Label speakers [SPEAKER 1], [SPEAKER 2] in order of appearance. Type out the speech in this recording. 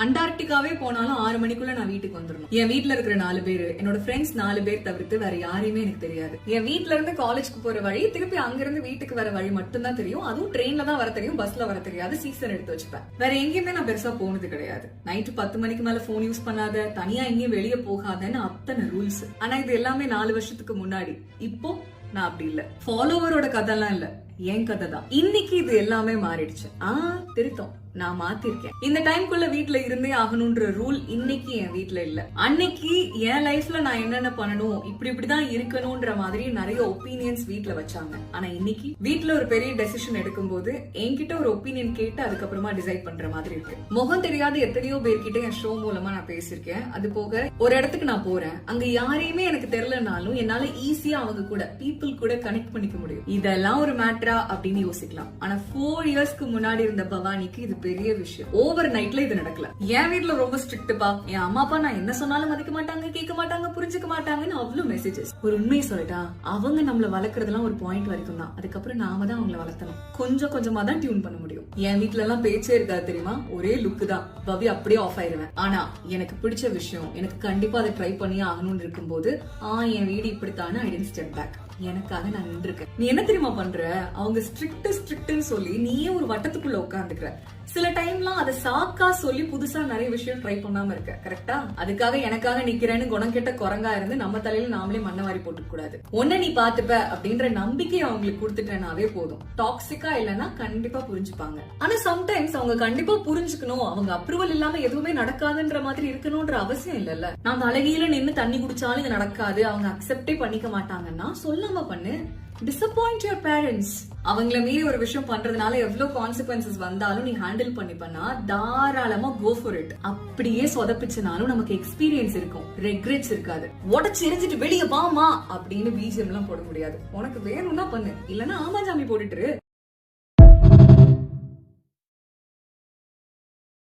[SPEAKER 1] அண்டார்டிகாவே போனாலும் 6 மணிக்குள்ள நான் வீட்டுக்கு வந்துடணும். என் வீட்டுல இருக்கிற 4 பேரு, என்னோட ஃப்ரெண்ட்ஸ் 4 பேர் தவிர்த்து வேற யாரையுமே எனக்கு தெரியாது. என் வீட்டுல இருந்து காலேஜ்க்கு போற வழி, திருப்பி அங்கிருந்து வீட்டுக்கு வர வழி மட்டும் தான் தெரியும். அதுவும் ட்ரெயின்ல தான் வர தெரியும், பஸ்ல வர தெரியாது. சீசன் எடுத்து வச்சுப்பேன். வேற எங்கேயுமே நான் பெருசா போனது கிடையாது. நைட்டு 10 மணிக்கு மேல போன் யூஸ் பண்ணாத, தனியா எங்கேயும் வெளியே போகாதன்னு அத்தனை ரூல்ஸ். ஆனா இது எல்லாமே 4 வருஷத்துக்கு முன்னாடி. இப்போ நான் அப்படி இல்ல. ஃபாலோவரோட கதைலாம் இல்ல, என் கதை தான். இன்னைக்கு இது எல்லாமே மாறிடுச்சு. திருத்தம் நான் மாத்திருக்கேன். இந்த டைம்குள்ள வீட்டுல இருந்தே ஆகணும்ன்ற ரூல் இன்னைக்கு என் வீட்டுல இல்ல. அன்னைக்கு என் லைஃப்ல நான் என்னென்ன பண்ணணும், இப்படிதான் இருக்கணும்ன்ற மாதிரி நிறைய ஒப்பீனியன்ஸ் வீட்டுல வச்சாங்க. ஆனா இன்னைக்கு வீட்டுல ஒரு பெரிய டெசிஷன் எடுக்கும் போது என்கிட்ட ஒரு ஒப்பீனியன் கேட்டு அதுக்கப்புறமா டிசைட் பண்ற மாதிரி இருக்கு. முகம் தெரியாத எத்தனையோ பேர்கிட்ட என் ஷோ மூலமா நான் பேசிருக்கேன். அது போக ஒரு இடத்துக்கு நான் போறேன், அங்க யாரையுமே எனக்கு தெரியலனாலும் என்னால ஈஸியா அவங்க கூட பீப்புள் கூட கனெக்ட் பண்ணிக்க முடியும். இதெல்லாம் ஒரு மேட்டரா அப்படின்னு யோசிக்கலாம். ஆனா 4 இயர்ஸ்க்கு முன்னாடி இருந்த பவானிக்கு இது பெரிய விஷயம். ஓவர் நைட்ல இது நடக்கல. என் வீட்டுல ரொம்ப ஸ்ட்ரிக்ட்பா. என் அம்மா அப்பா நான் என்ன சொன்னாலும் மதிக்க மாட்டாங்க, கேட்க மாட்டாங்க, புரிஞ்சுக்க மாட்டாங்கன்னு அவ்வளவு மெசேஜஸ். ஒரு உண்மையை சொல்லட்டா, அவங்க நம்மள வளர்க்கறதுலாம் ஒரு பாயிண்ட் வரைக்கும் தான். அதுக்கப்புறம் நாம தான் அவங்கள வளர்த்தணும். கொஞ்சம் கொஞ்சமா தான் டியூன் பண்ண முடியும். என் வீட்டுல எல்லாம் பேச்சே இருக்காது தெரியுமா, ஒரே லுக் தான். பவி அப்படியே ஆஃப் ஆயிருவேன். ஆனா எனக்கு பிடிச்ச விஷயம், எனக்கு கண்டிப்பா அதை ட்ரை பண்ணி ஆகணும்னு இருக்கும்போது என் வீடு இப்படித்தானே ஐ டென்ட் ஸ்டெப் பேக். எனக்காக நான் நின்றுருக்கேன். நீ என்ன தெரியுமா பண்ற, அவங்க ஸ்ட்ரிக்ட்னு சொல்லி நீயே ஒரு வட்டத்துக்குள்ள உட்காந்துக்கிற. சில டைம்லாம் அதை சாக்கா சொல்லி புதுசா நிறைய விஷயம் ட்ரை பண்ணாம இருக்க. கரெக்டா? அதுக்காக எனக்காக நிக்கிறேன்னு குணம் கெட்ட குரங்கா இருந்து நம்ம தலையில நாமளே மண்ணை வாரி போட்டுக்க கூடாது. ஒன்ன நீ பாத்துப்ப அப்படின்ற நம்பிக்கையை அவங்களுக்கு கொடுத்துட்டேனாவே போதும். டாக்ஸிக்கா இல்லைன்னா கண்டிப்பா புரிஞ்சுப்பாங்க. ஆனா சம்டைம்ஸ் அவங்க கண்டிப்பா புரிஞ்சுக்கணும், அவங்க அப்ரூவல் இல்லாம எதுவுமே நடக்காதுன்ற மாதிரி இருக்கணும்ன்ற அவசியம் இல்லல்ல. நான் அழகியில நின்னு தண்ணி குடிச்சாலும் இது நடக்காது, அவங்க அக்செப்டே பண்ணிக்க மாட்டாங்கன்னா சொல்லாம பண்ணு. Disappoint your parents. அவங்கள மீறி ஒரு விஷயம் பண்றதுனால எவ்வளவு கான்சிக்வன்சஸ் வந்தாலும் நீ ஹேண்டில் பண்ணிப்பனா தாராளமா கோ ஃபார் இட். அப்படியே சொதப்பிச்சனாலும் நமக்கு எக்ஸ்பீரியன்ஸ் இருக்கும், ரெக்ரெட்ஸ் இருக்காது. உடச்சு எரிஞ்சிட்டு வெளியே வாமா அப்படின்னு பிஜிஎம் எல்லாம் போட முடியாது. உனக்கு வேணும்னா பண்ணு, இல்லன்னா ஆமா ஜாமி போட்டுட்டு